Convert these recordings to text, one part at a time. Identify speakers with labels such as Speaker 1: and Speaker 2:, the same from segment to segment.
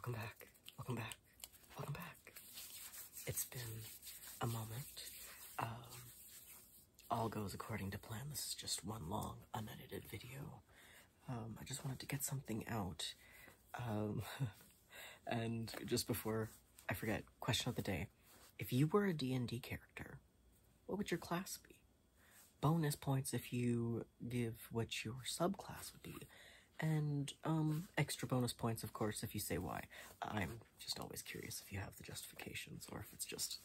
Speaker 1: Welcome back, welcome back, welcome back. It's been a moment. All goes according to plan. This is just one long, unedited video. I just wanted to get something out. And just before I forget, question of the day. If you were a D&D character, what would your class be? Bonus points if you give what your subclass would be. And, extra bonus points, of course, if you say why. I'm just always curious if you have the justifications, or if it's just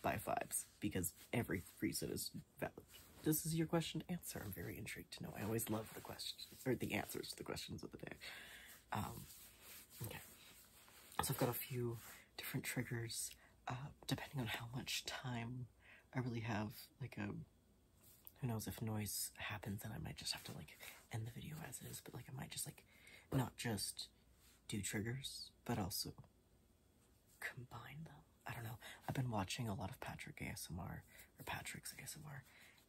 Speaker 1: by vibes, because every reason is valid. This is your question to answer. I'm very intrigued to know. I always love the questions, or the answers to the questions of the day. Okay. So I've got a few different triggers, depending on how much time I really have, like, who knows, if noise happens, then I might just have to, like, end the video as is, but, like, I might just, like, not just do triggers, but also combine them. I don't know. I've been watching a lot of Patrick's ASMR,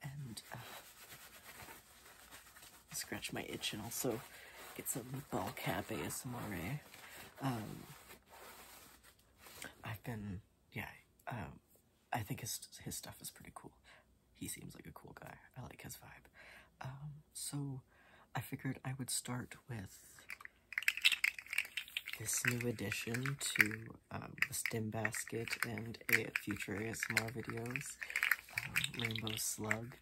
Speaker 1: and, scratch my itch and also get some ball cap ASMR, I think his stuff is pretty cool. He seems like a cool guy. I like his vibe. So I figured I would start with this new addition to the Stim Basket and future ASMR videos, Rainbow Slug.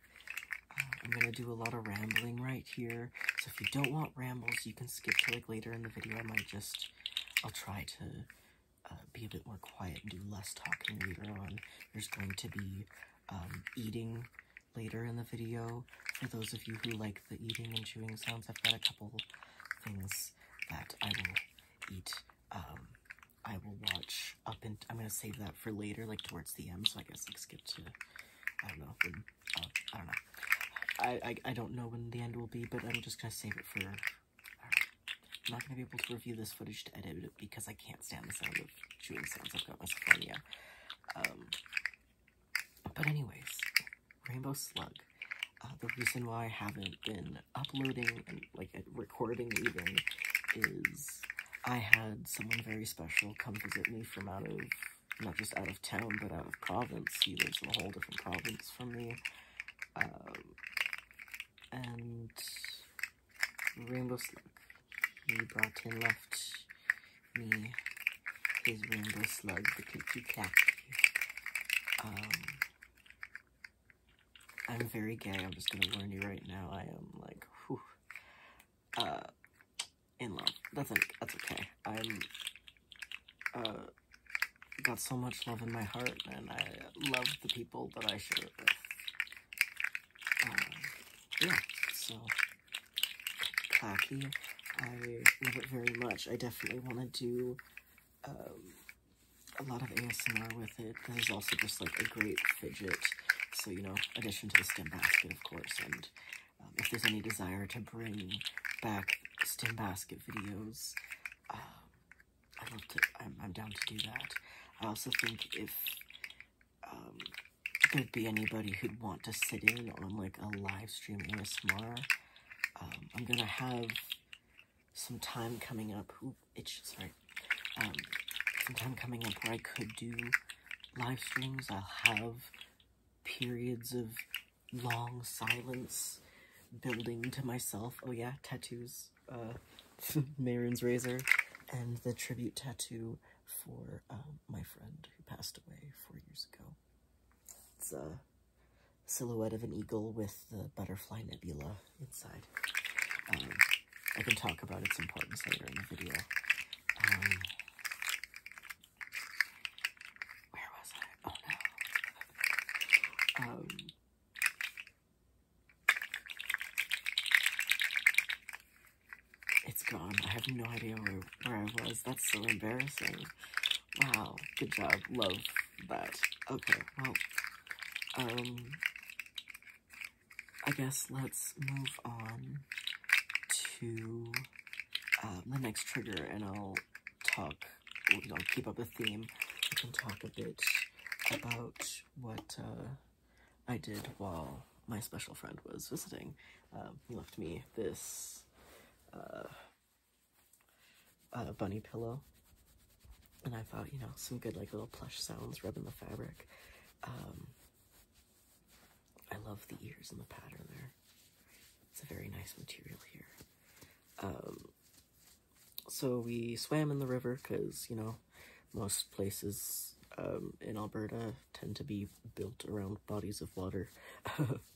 Speaker 1: I'm gonna do a lot of rambling right here, so if you don't want rambles, you can skip to, like, later in the video. I'll try to be a bit more quiet and do less talking later on. There's going to be eating later in the video. For those of you who like the eating and chewing sounds, I've got a couple things that I will eat. I will watch up and I'm gonna save that for later, like towards the end, so I guess, like, skip to, I don't know, when, I don't know. I don't know when the end will be, but I'm just gonna save it for, I don't know. I'm not gonna be able to review this footage to edit it because I can't stand the sound of chewing sounds. I've got misophonia. But anyways, Rainbow Slug. The reason why I haven't been uploading and, like, recording even is I had someone very special come visit me from not just out of town, but out of province. He lives in a whole different province from me. And Rainbow Slug. He left me his Rainbow Slug, the Kiki. I'm very gay, I'm just gonna warn you right now. I am, like, whew, in love. That's okay. I'm, got so much love in my heart, and I love the people that I share it with. Yeah, so, Clacky, I love it very much. I definitely want to do, a lot of ASMR with it. This is also just, like, a great fidget. So, you know, addition to the Stim Basket, of course, and if there's any desire to bring back Stim Basket videos, I'm down to do that. I also think if there'd be anybody who'd want to sit in on, like, a live stream ASMR, I'm gonna have some time coming up, some time coming up where I could do live streams. I'll have periods of long silence building to myself. Oh yeah, tattoos. Marin's razor, and the tribute tattoo for my friend who passed away 4 years ago. It's a silhouette of an eagle with the butterfly nebula inside. I can talk about its importance later in the video. Where was I? Oh no. It's gone. I have no idea where I was. That's so embarrassing. Wow, good job. Love that. Okay, well, I guess let's move on to the next trigger, and I'll keep up the theme. We can talk a bit about what I did while my special friend was visiting. He left me this bunny pillow. And I thought, you know, some good, like, little plush sounds rubbing the fabric. I love the ears and the pattern there. It's a very nice material here. So we swam in the river because, you know, most places in Alberta tend to be built around bodies of water.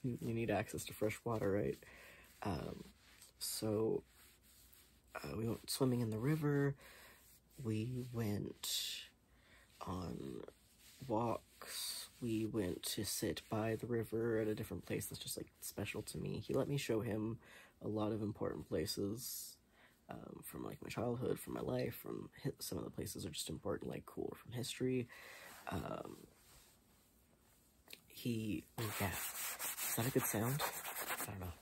Speaker 1: You need access to fresh water, right? So we went swimming in the river. We went on walks. We went to sit by the river at a different place that's just, like, special to me. He let me show him a lot of important places from, like, my childhood, from my life, from some of the places are just important, like, cool, from history. Yeah, is that a good sound? I don't know.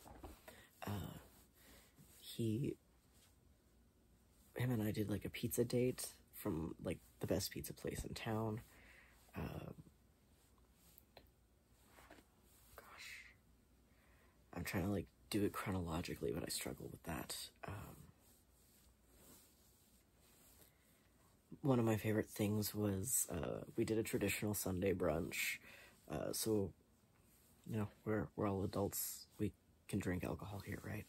Speaker 1: Him and I did, like, a pizza date from, like, the best pizza place in town. Gosh. I'm trying to, like, do it chronologically, but I struggle with that. One of my favorite things was, we did a traditional Sunday brunch. So, you know, we're all adults. We can drink alcohol here, right?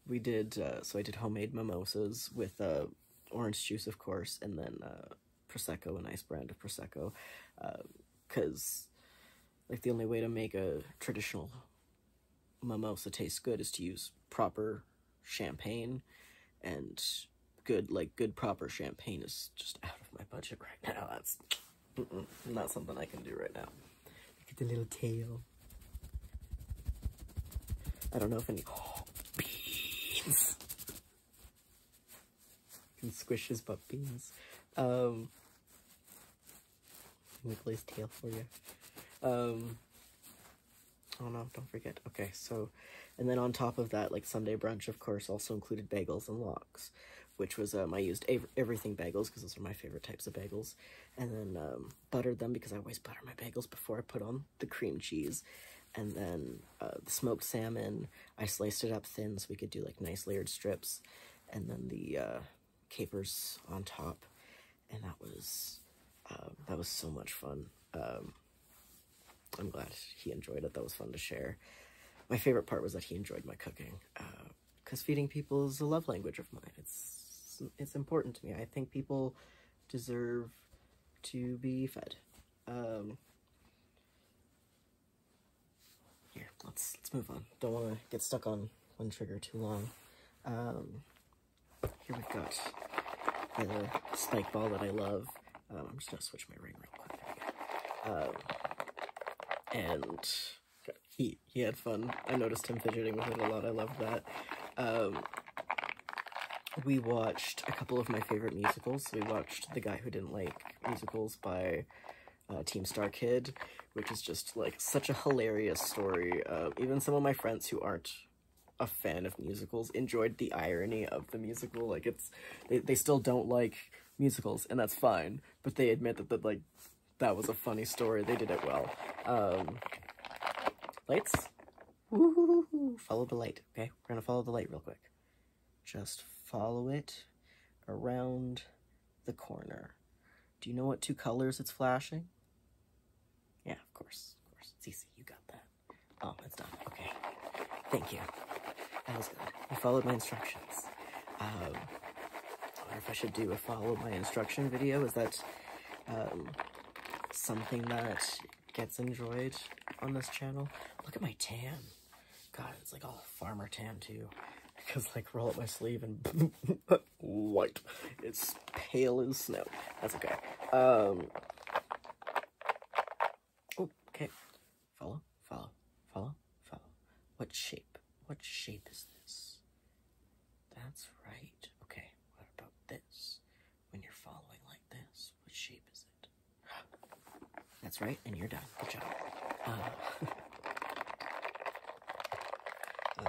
Speaker 1: We did, so I did homemade mimosas with orange juice, of course, and then Prosecco, a nice brand of Prosecco, because, like, the only way to make a traditional mimosa taste good is to use proper champagne, and good proper champagne is just out of my budget right now. That's not something I can do right now. Look at the little tail. I don't know if any... Oh, beans! Can squish his butt beans. Wiggle his tail for you. Oh no, don't forget. Okay, so, and then on top of that, like, Sunday brunch, of course, also included bagels and lox, which was, I used everything bagels, because those are my favorite types of bagels, and then, buttered them, because I always butter my bagels before I put on the cream cheese, and then, the smoked salmon, I sliced it up thin so we could do, like, nice layered strips, and then the, capers on top, and that was so much fun. I'm glad he enjoyed it. That was fun to share. My favorite part was that he enjoyed my cooking, because feeding people is a love language of mine. It's important to me. I think people deserve to be fed. Here, let's move on. Don't want to get stuck on one trigger too long. Here we've got the spike ball that I love. I'm just gonna switch my ring real quick. And he had fun. I noticed him fidgeting with it a lot. I loved that. We watched a couple of my favorite musicals. We watched The Guy Who Didn't Like Musicals by Team Star Kid, which is just, like, such a hilarious story. Even some of my friends who aren't a fan of musicals enjoyed the irony of the musical. Like, they still don't like musicals, and that's fine, but they admit that like, that was a funny story. They did it well. Lights? Woo-hoo-hoo-hoo. Follow the light, okay? We're gonna follow the light real quick. Just follow it around the corner. Do you know what two colors it's flashing? Yeah, of course. It's easy, you got that. Oh, it's done. Okay. Thank you. That was good. You followed my instructions. I wonder if I should do a follow my instruction video. Is that something that gets enjoyed on this channel? Look at my tan. God, it's like all farmer tan too. Because, like, roll up my sleeve and white. It's pale as snow. That's okay. Oh, okay. Follow. What shape is this? That's right. Okay, what about this? When you're following like this, what shape is it? That's right, and you're done. Good job.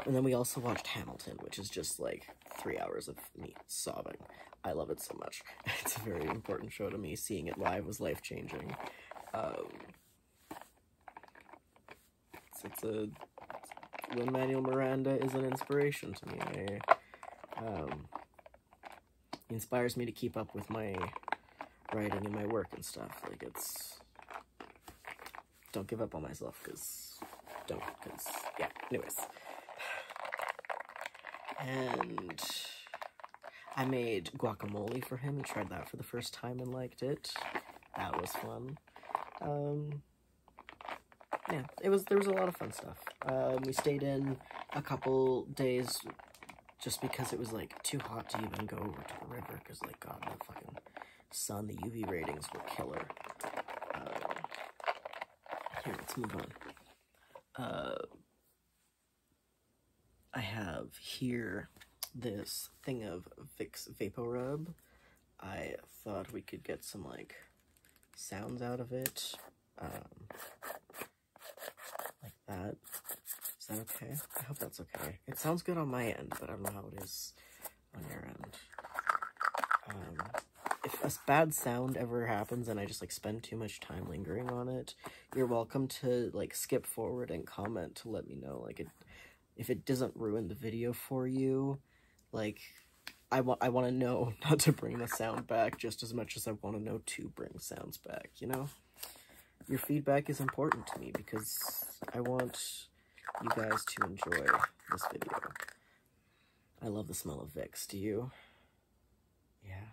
Speaker 1: And then we also watched Hamilton, which is just, like, 3 hours of me sobbing. I love it so much. It's a very important show to me. Seeing it live was life-changing. Lin-Manuel Miranda is an inspiration to me. He inspires me to keep up with my writing and my work and stuff. Like, it's... Don't give up on myself, because... yeah, anyways. And I made guacamole for him. He tried that for the first time and liked it. That was fun. Yeah, there was a lot of fun stuff. We stayed in a couple days just because it was, like, too hot to even go over to the river, because, like, God, the fucking sun, the UV ratings were killer. Here, let's move on. I have here this thing of Vicks VapoRub. I thought we could get some, like, sounds out of it. Like that. Is that okay? I hope that's okay. It sounds good on my end, but I don't know how it is on your end. If a bad sound ever happens and I just, like, spend too much time lingering on it, you're welcome to, like, skip forward and comment to let me know. Like, if it doesn't ruin the video for you, like, I want to know not to bring the sound back just as much as I want to know to bring sounds back, you know? Your feedback is important to me because I want you guys to enjoy this video. I love the smell of Vicks. Do you? Yeah.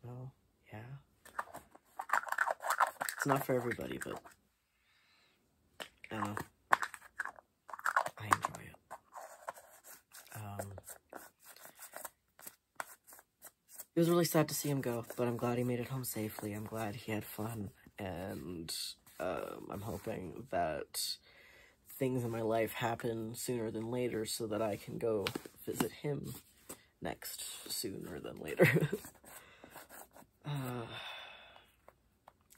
Speaker 1: No? Yeah? It's not for everybody, but I don't know. I enjoy it. It was really sad to see him go, but I'm glad he made it home safely. I'm glad he had fun, and I'm hoping that things in my life happen sooner than later so that I can go visit him next sooner than later.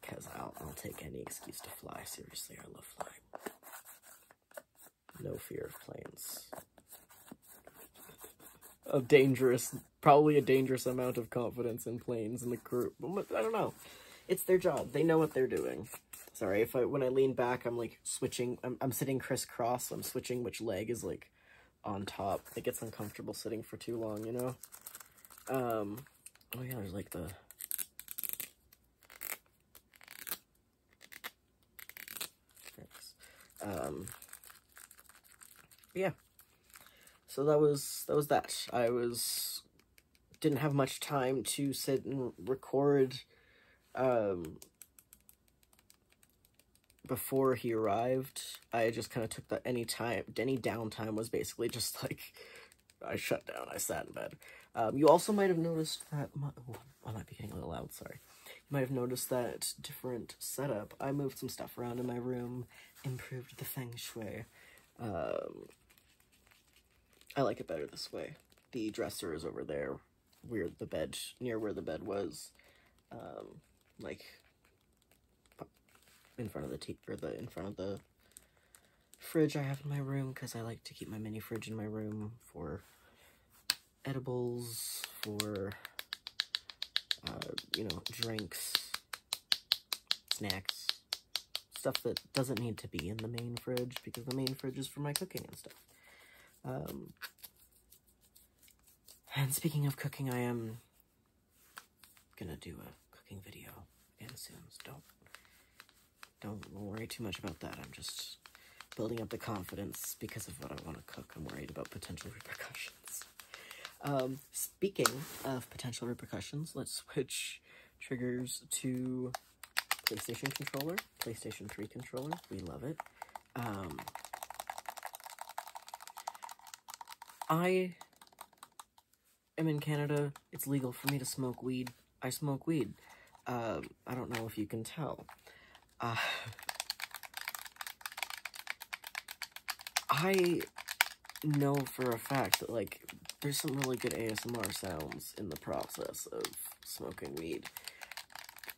Speaker 1: Because I'll take any excuse to fly. Seriously, I love flying. No fear of planes. Probably a dangerous amount of confidence in planes in the crew. I don't know. It's their job. They know what they're doing. Sorry, when I lean back, I'm, like, switching. I'm sitting crisscross, so I'm switching which leg is, like, on top. It gets uncomfortable sitting for too long, you know? Oh yeah, there's, like, the... yeah. So that was that. Didn't have much time to sit and record, before he arrived. I just kind of took any downtime was basically just, like, I shut down, I sat in bed. You also might have noticed that, I might be getting a little loud, sorry. You might have noticed that different setup. I moved some stuff around in my room, improved the feng shui. I like it better this way. The dresser is over there, near where the bed was, like, in front of in front of the fridge I have in my room, because I like to keep my mini fridge in my room for edibles, for, you know, drinks, snacks, stuff that doesn't need to be in the main fridge, because the main fridge is for my cooking and stuff. And speaking of cooking, I am gonna do a cooking video again soon, so don't worry too much about that. I'm just building up the confidence because of what I want to cook. I'm worried about potential repercussions. Speaking of potential repercussions, let's switch triggers to PlayStation controller, PlayStation 3 controller. We love it. I am in Canada. It's legal for me to smoke weed. I smoke weed. I don't know if you can tell. I know for a fact that, like, there's some really good ASMR sounds in the process of smoking weed,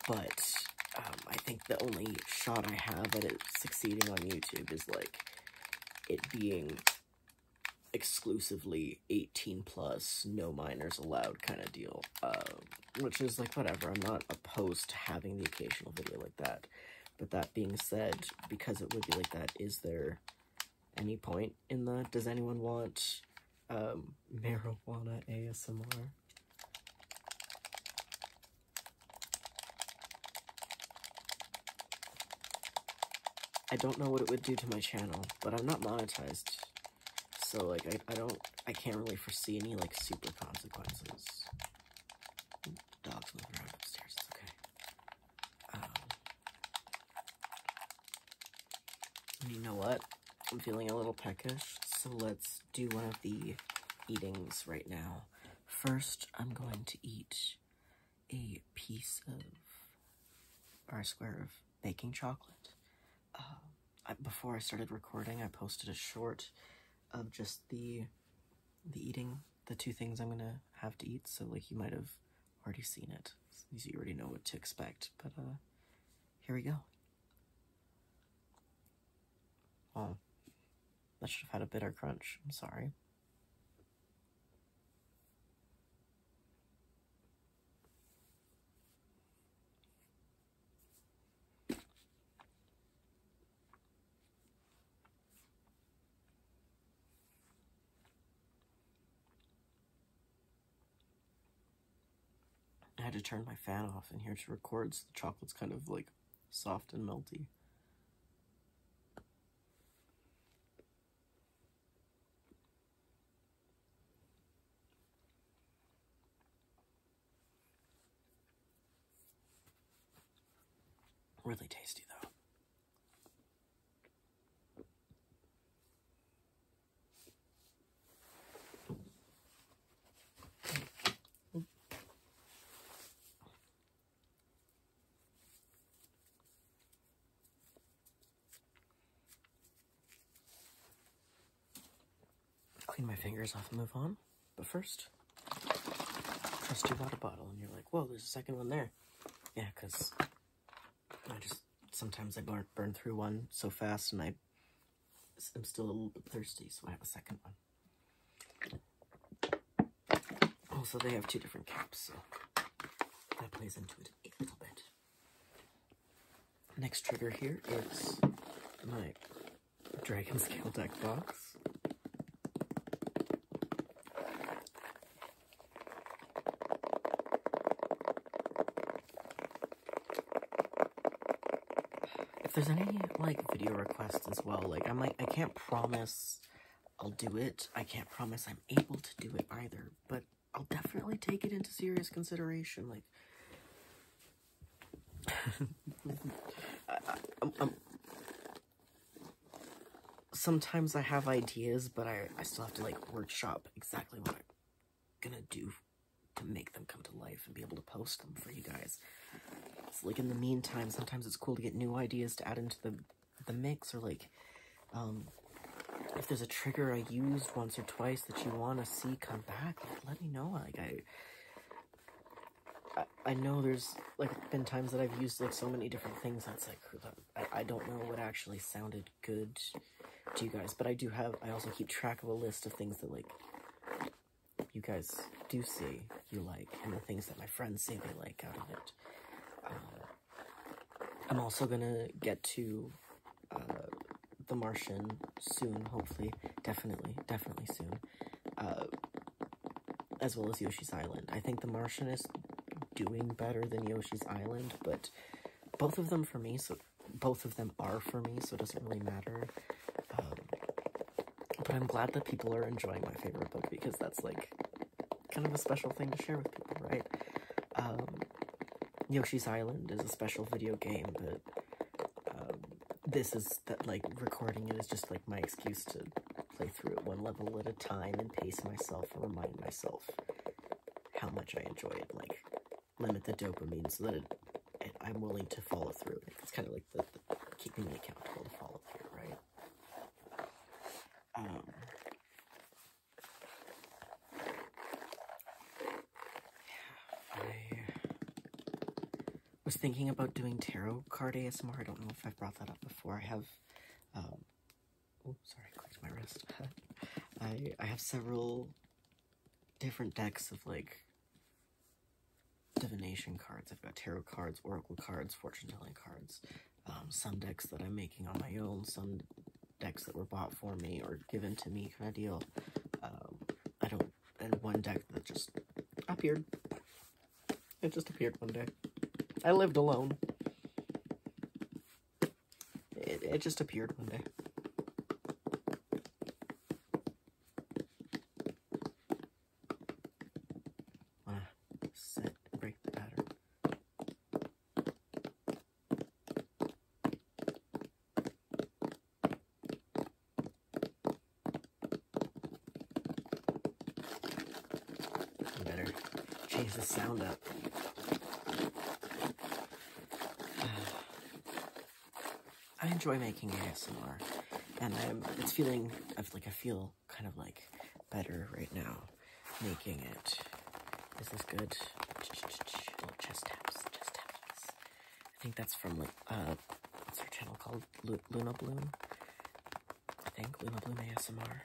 Speaker 1: but I think the only shot I have at it succeeding on YouTube is, like, it being exclusively 18 plus, no minors allowed kind of deal, which is, like, whatever. I'm not opposed to having the occasional video like that, but that being said, because it would be like that, is there any point in that? Does anyone want marijuana ASMR? I don't know what it would do to my channel, but I'm not monetized, so like I can't really foresee any like super consequences. Dogs moving around upstairs, it's okay. You know what? I'm feeling a little peckish, so let's do one of the eatings right now. First, I'm going to eat a piece of, or a square of baking chocolate. Before I started recording, I posted a short of just the eating, the two things I'm gonna have to eat, so like you might have already seen it, so you already know what to expect, but here we go. Oh, that should have had a bitter crunch, I'm sorry. I had to turn my fan off in here to record, so the chocolate's kind of like soft and melty. Really tasty though. Clean my fingers off and move on. But first, trust your water bottle. And you're like, whoa, there's a second one there. Yeah, because sometimes I burn through one so fast and I'm still a little bit thirsty, so I have a second one. Also, they have two different caps, so that plays into it a little bit. Next trigger here is my Dragon Scale deck box. If there's any, like, video requests as well, like, I can't promise I'll do it. I can't promise I'm able to do it either, but I'll definitely take it into serious consideration, like, sometimes I have ideas, but I still have to, like, workshop exactly what I'm gonna do to make them come to life and be able to post them for you guys. So, like, in the meantime, sometimes it's cool to get new ideas to add into the mix, or, like, if there's a trigger I used once or twice that you want to see come back, like, let me know. Like, I know there's, like, been times that I've used, like, so many different things that's, like, I don't know what actually sounded good to you guys, but I also keep track of a list of things that, like, you guys do say you like, and the things that my friends say they like out of it. I'm also gonna get to The Martian soon, hopefully, definitely soon, as well as Yoshi's Island. I think The Martian is doing better than Yoshi's Island, but both of them are for me, so it doesn't really matter. But I'm glad that people are enjoying my favorite book, because that's, like, kind of a special thing to share with people, right? Yoshi's Island is a special video game, but this is that, like, recording it is just, like, my excuse to play through it one level at a time and pace myself and remind myself how much I enjoy it, like, limit the dopamine so that I'm willing to follow through. It's kind of like the keeping me accountable to follow through, right? I was thinking about doing tarot card ASMR. I don't know if I've brought that up before. I have, oh, sorry, I clicked my wrist. I have several different decks of, like, divination cards. I've got tarot cards, oracle cards, fortune-telling cards. Some decks that I'm making on my own, some decks that were bought for me or given to me kind of deal. And one deck that just appeared. It just appeared one day. I lived alone. It just appeared one day. Wanna set and break the pattern. I better change the sound up. I enjoy making ASMR, and it's feeling, I feel kind of like better right now making it. Is this good? Little chest taps. I think that's from, like, what's her channel called? Luna Bloom? I think, Luna Bloom ASMR.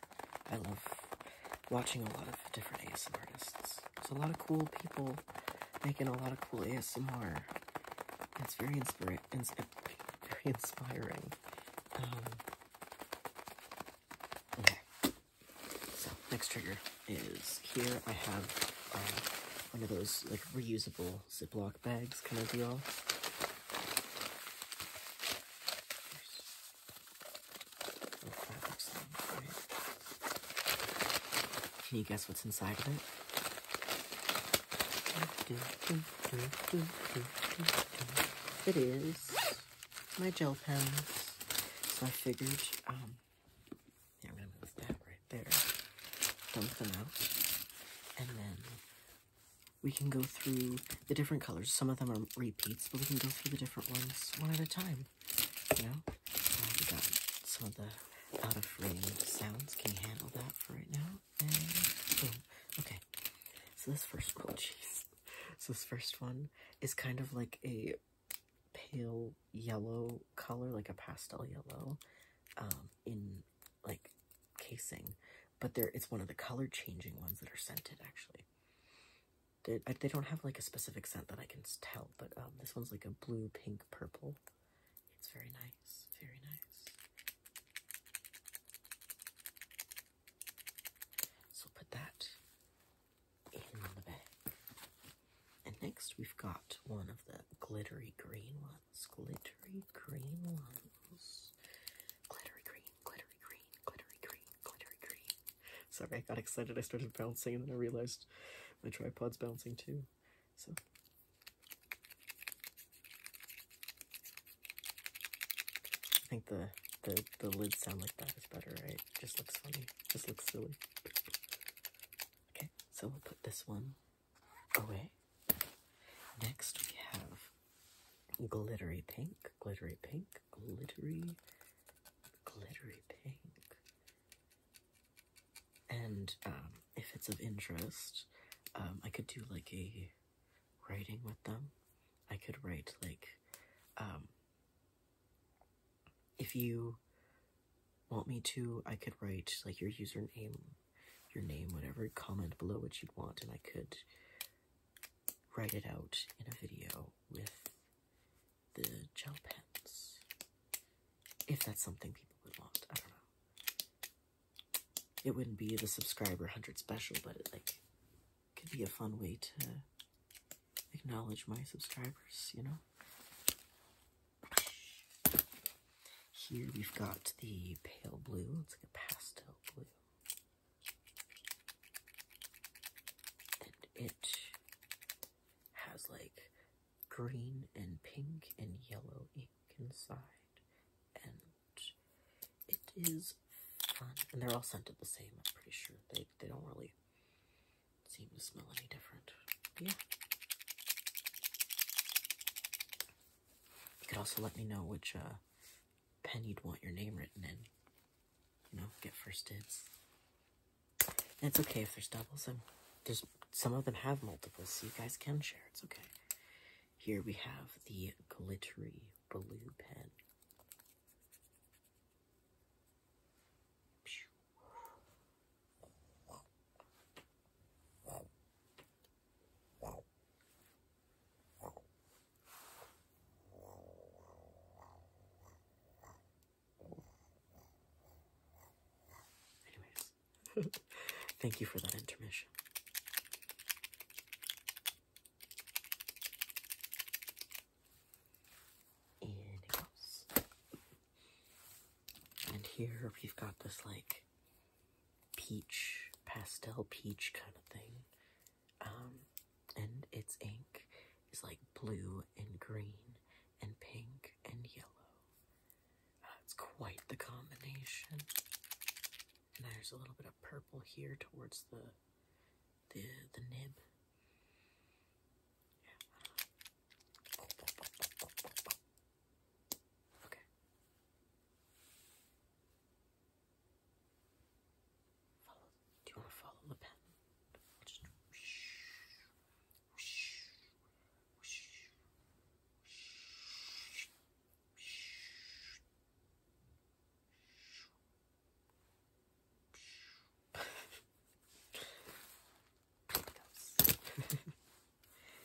Speaker 1: I love watching a lot of different ASMR artists. There's a lot of cool people making a lot of cool ASMR. It's very inspiring. Okay, so next trigger is here. I have one of those like reusable Ziploc bags kind of deal. Can you guess what's inside of it? It is my gel pens. So I figured, yeah, I'm gonna move that right there. Dump them out. And then we can go through the different colors. Some of them are repeats, but we can go through the different ones one at a time. You know? We got some of the out of frame sounds. Can you handle that for right now? And boom. Okay. So this first one, jeez. So this first one is kind of like a pale yellow color, like a pastel yellow, in like casing, but it's one of the color changing ones that are scented actually. They don't have like a specific scent that I can tell, but this one's like a blue, pink, purple. It's very nice, very nice. So put that in the bag. And next we've got one of the glittery green ones. Glittery green ones. Glittery green, glittery green, glittery green, glittery green. Sorry, I got excited. I started bouncing and then I realized my tripod's bouncing too. So I think the lids sound like that is better, right? Just looks funny. Just looks silly. Okay, so we'll put this one away. Next we have glittery pink, glittery pink, glittery pink. And if it's of interest, I could do like a writing with them. I could write like, if you want me to, I could write like your username, your name, whatever, comment below what you'd want, and I could write it out in a video with the gel pens. If that's something people would want, I don't know. It wouldn't be the subscriber 100 special, but it like could be a fun way to acknowledge my subscribers, you know? Here we've got the pale blue. It's like a pastel blue. And it has like green and pink and yellow ink inside. And it is fun. And they're all scented the same, I'm pretty sure. They don't really seem to smell any different. But yeah. You could also let me know which pen you'd want your name written in. You know, get first dibs. And it's okay if there's doubles. Some of them have multiples, so you guys can share. It's okay. Here we have the glittery blue pen. Anyways, thank you for that intermission. here we've got this like peach, pastel peach kind of thing. And its ink is like blue and green and pink and yellow. It's quite the combination. And there's a little bit of purple here towards the nib. Okay. Do you want to follow the pen? Just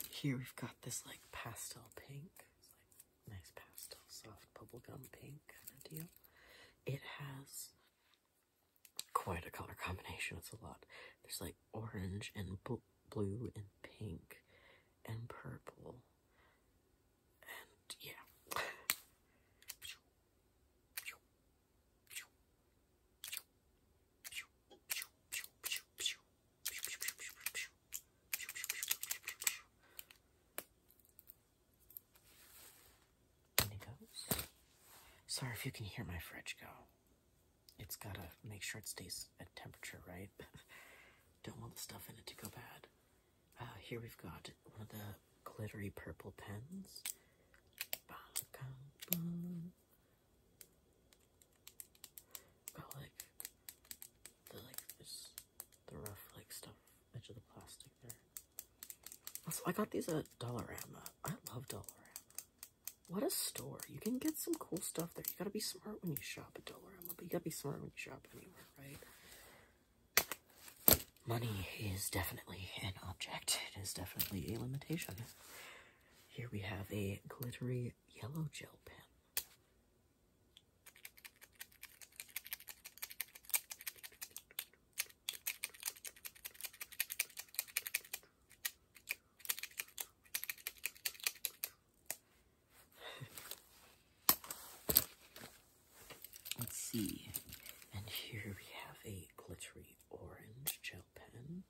Speaker 1: Here we've got this like pastel pink. It's like nice pastel, soft bubblegum pink kind of deal. It has quite a color combination. It's a lot. There's like orange and blue and pink and purple. And yeah. Sorry if you can hear my fridge go. It's gotta make sure it stays at temperature, right? Don't want the stuff in it to go bad. Here we've got one of the glittery purple pens. Got the rough like stuff edge of the plastic there. Also, I got these at Dollarama. I love Dollarama. What a store. You can get some cool stuff there. You gotta be smart when you shop at Dollarama, but you gotta be smart when you shop anywhere, right? Money is definitely an object. It is definitely a limitation. Here we have a glittery yellow gel pen. Let's see, and here we have a glittery orange gel pen.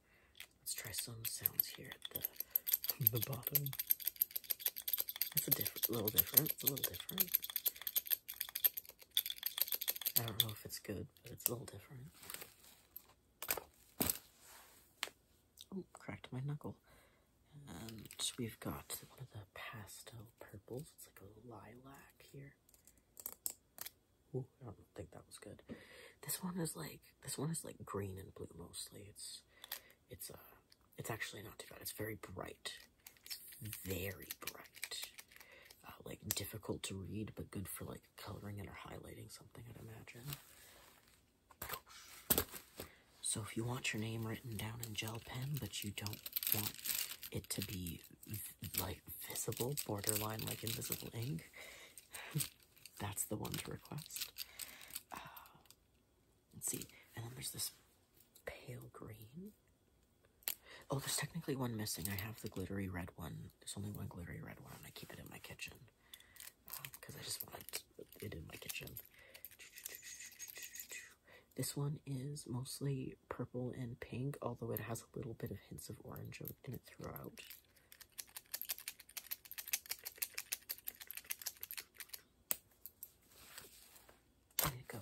Speaker 1: Let's try some sounds here at the bottom. It's a little different. It's a little different. I don't know if it's good, but it's a little different. Oh, cracked my knuckle. And we've got one of the pastel purples. It's like a lilac here. Ooh, I don't think that was good. This one is like green and blue mostly. It's actually not too bad. It's very bright. It's very bright. Like difficult to read, but good for like coloring it or highlighting something, I'd imagine. So if you want your name written down in gel pen, but you don't want it to be like visible, borderline like invisible ink, that's the one to request. Let's see. And then there's this pale green. Oh, there's technically one missing. I have the glittery red one. There's only one glittery red one, and I keep it in my kitchen. Because I just wanted it in my kitchen. This one is mostly purple and pink, although it has a little bit of hints of orange in it throughout. There you go.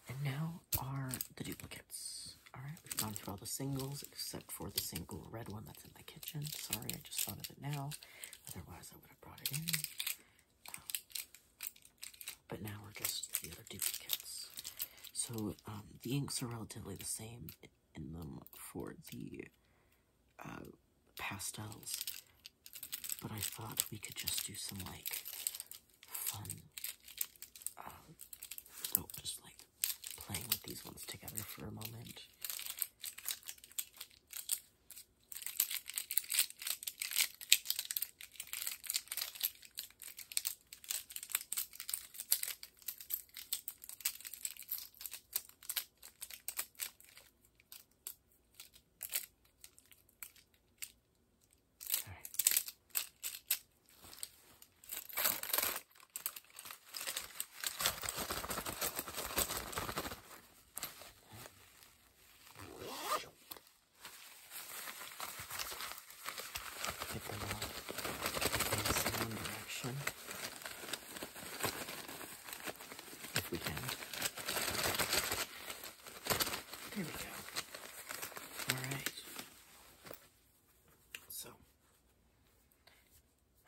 Speaker 1: And now are the duplicates. Alright, we've gone through all the singles, except for the single red one that's in my kitchen. Sorry, I just thought of it now. Otherwise, I would have brought it in. But now we're just the other duplicates. So, the inks are relatively the same in them for the pastels. But I thought we could just do some, like, fun, just, like, playing with these ones together for a moment.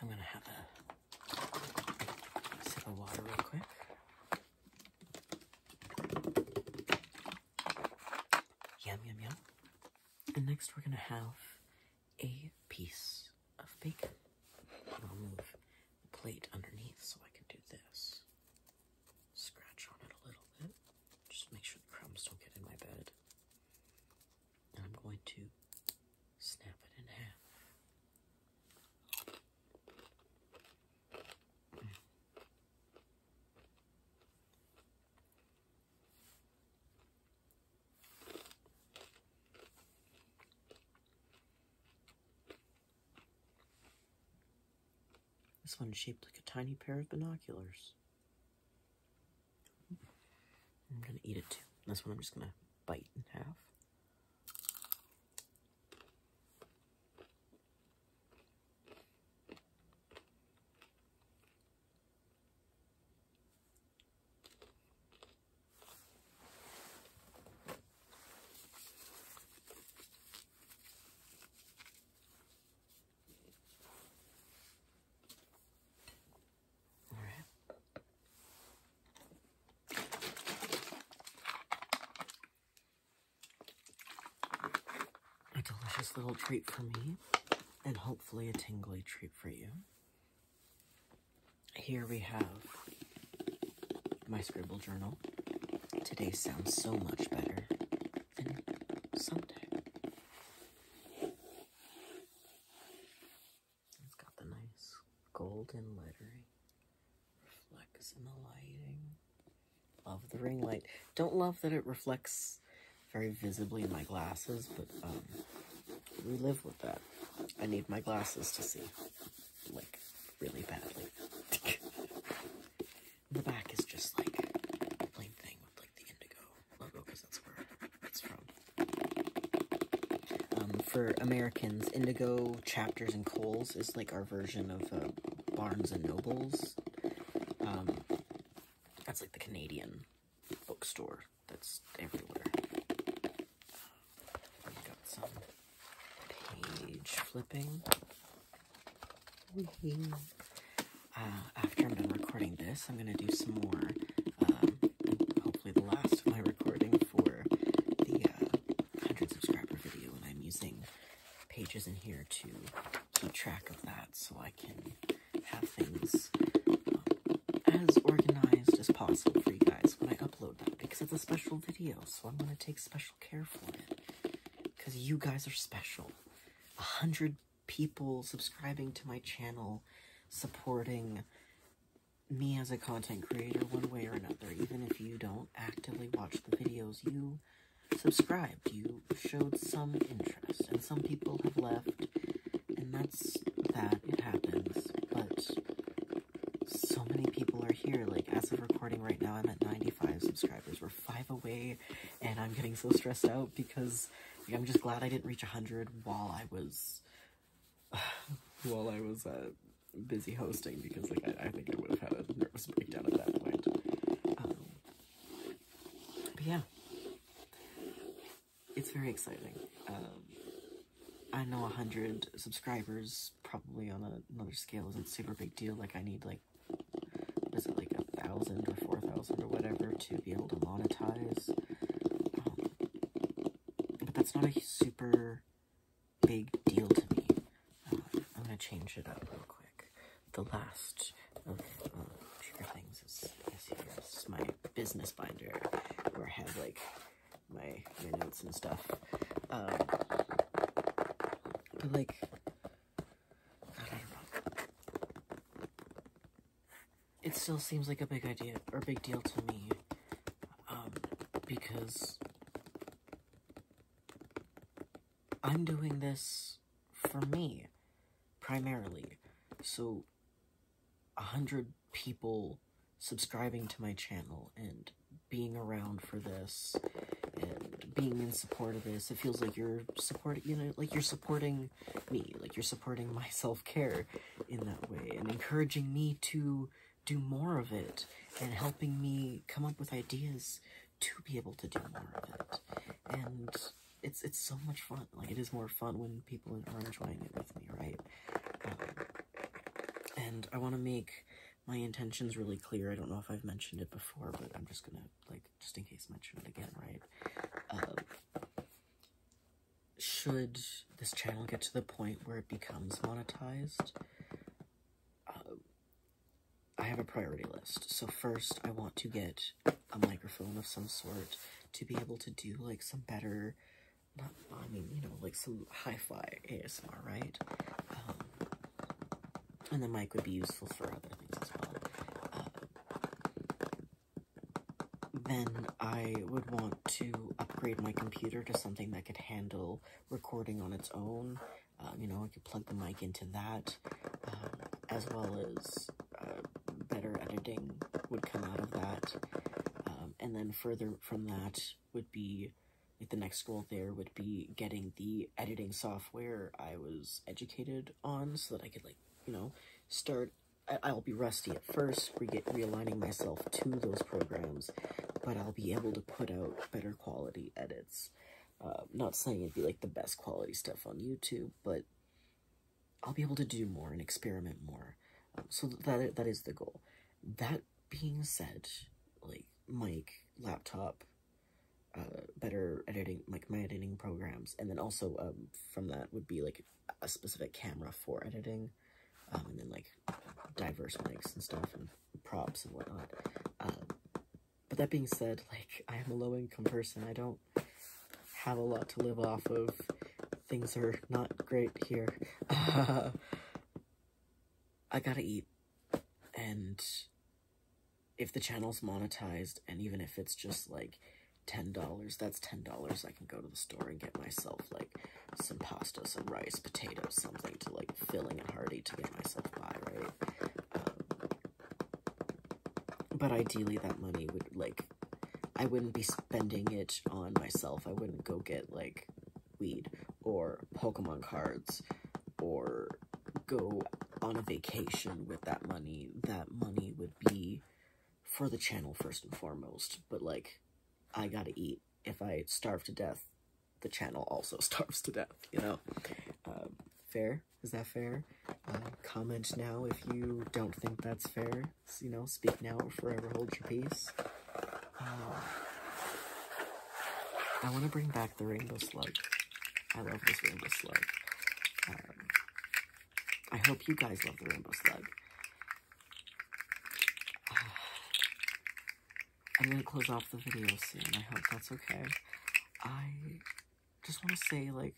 Speaker 1: I'm gonna have a sip of water real quick. Yum, yum, yum. And next we're gonna have a piece of bacon. I'll move the plate underneath so I can do this. Scratch on it a little bit. Just make sure the crumbs don't get in my bed. And I'm going to snap it in half. This one's shaped like a tiny pair of binoculars. I'm gonna eat it too. This one I'm just gonna bite in half. A delicious little treat for me, and hopefully a tingly treat for you. Here we have my scribble journal. Today sounds so much better than someday. It's got the nice golden lettering. Reflects in the lighting. Love the ring light. Don't love that it reflects very visibly in my glasses, but we live with that. I need my glasses to see, like, really badly. The back is just like a plain thing with like the indigo logo, because that's where it's from. For Americans, indigo, Chapters, and Kohl's is like our version of Barnes and Nobles. That's like the Canadian bookstore that's everywhere. We've got some page flipping. After I'm done recording this, I'm going to do some more, hopefully the last of my recording for the 100 subscriber video, and I'm using pages in here to keep track of that so I can have things as organized as possible for you guys when I upload that, because it's a special video, so I'm going to take special care for it, because you guys are special. 100 people subscribing to my channel, supporting me as a content creator one way or another. Even if you don't actively watch the videos, you subscribed, you showed some interest, and some people have left, and that's that, it happens, but so many people are here. Like, as of recording right now, I'm at 95 subscribers. We're 5 away, and I'm getting so stressed out because like, I'm just glad I didn't reach 100 while I was busy hosting, because like I think I would have had a nervous breakdown at that point. But yeah, it's very exciting. I know 100 subscribers probably on another scale isn't a super big deal. Like, I need like, what is it, like 1,000 or 4,000 or whatever to be able to monetize. But that's not a super big deal to me. I'm gonna change it up real quick. The last of trigger things is here. This is my business binder where I have like my notes and stuff. But like, I don't know. It still seems like a big idea or big deal to me, because I'm doing this for me primarily. So 100 people subscribing to my channel and being around for this and being in support of this, it feels like you're supporting, you know, like you're supporting me, like you're supporting my self-care in that way, and encouraging me to do more of it, and helping me come up with ideas to be able to do more of it. And it's so much fun. Like, it is more fun when people are enjoying it with me, right? And I want to make my intentions really clear. I don't know if I've mentioned it before, but I'm just gonna, like, just in case, mention it again, right? Should this channel get to the point where it becomes monetized, I have a priority list. So first, I want to get a microphone of some sort to be able to do, like, some better, like, some hi-fi ASMR, right? And the mic would be useful for other things as well. Then I would want to upgrade my computer to something that could handle recording on its own. I could plug the mic into that, as well as better editing would come out of that. And then further from that would be, like, the next goal there would be getting the editing software I was educated on so that I could, like, start. I'll be rusty at first, realigning myself to those programs, but I'll be able to put out better quality edits. Not saying it'd be, like, the best quality stuff on YouTube, but I'll be able to do more and experiment more. So that is the goal. That being said, like, mic, laptop, better editing, like, my editing programs, and then also, from that would be, like, a specific camera for editing, and then, like, diverse mics and stuff, and props and whatnot. But that being said, like, I am a low-income person. I don't have a lot to live off of. Things are not great here. I gotta eat. And if the channel's monetized, and even if it's just, like, $10, that's $10 I can go to the store and get myself, like, some pasta, some rice, potatoes, something to, like, filling and hearty to get myself by, right? But ideally that money would, like, I wouldn't be spending it on myself. I wouldn't go get, like, weed or Pokemon cards or go on a vacation with that money. That money would be for the channel first and foremost, but, like, I gotta eat. If I starve to death, the channel also starves to death, Fair? Is that fair? Comment now if you don't think that's fair. Speak now or forever hold your peace. I want to bring back the rainbow slug. I love this rainbow slug. I hope you guys love the rainbow slug. I'm gonna close off the video soon. I hope that's okay. I just want to say, like,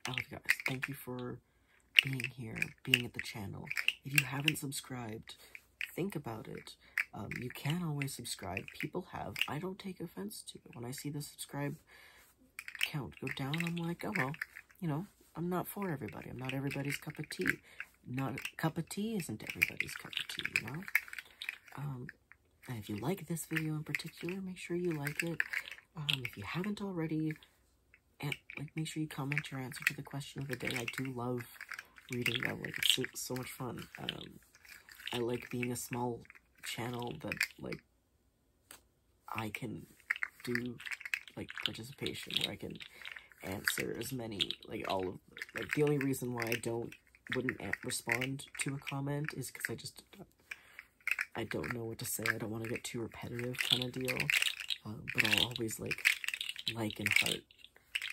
Speaker 1: I love you guys. Thank you for being here, being at the channel. If you haven't subscribed, think about it. You can always subscribe. People have. I don't take offense to it. When I see the subscribe count go down, I'm like, oh, well, I'm not for everybody. I'm not everybody's cup of tea. Cup of tea isn't everybody's cup of tea, And if you like this video in particular, make sure you like it. If you haven't already, make sure you comment your answer to the question of the day. I do love reading them. Like, it's so much fun. I like being a small channel that, like, I can do, like, participation where I can answer as many, like, the only reason why I wouldn't respond to a comment is because I don't know what to say. I don't want to get too repetitive kind of deal, but I'll always, like and heart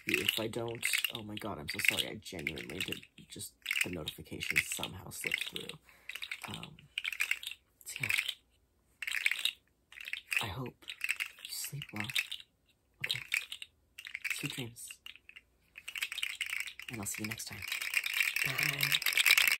Speaker 1: you. If I don't, oh my god, I'm so sorry. I genuinely did just, the notification somehow slipped through. So yeah. I hope you sleep well. Okay. Sweet dreams. And I'll see you next time. Bye.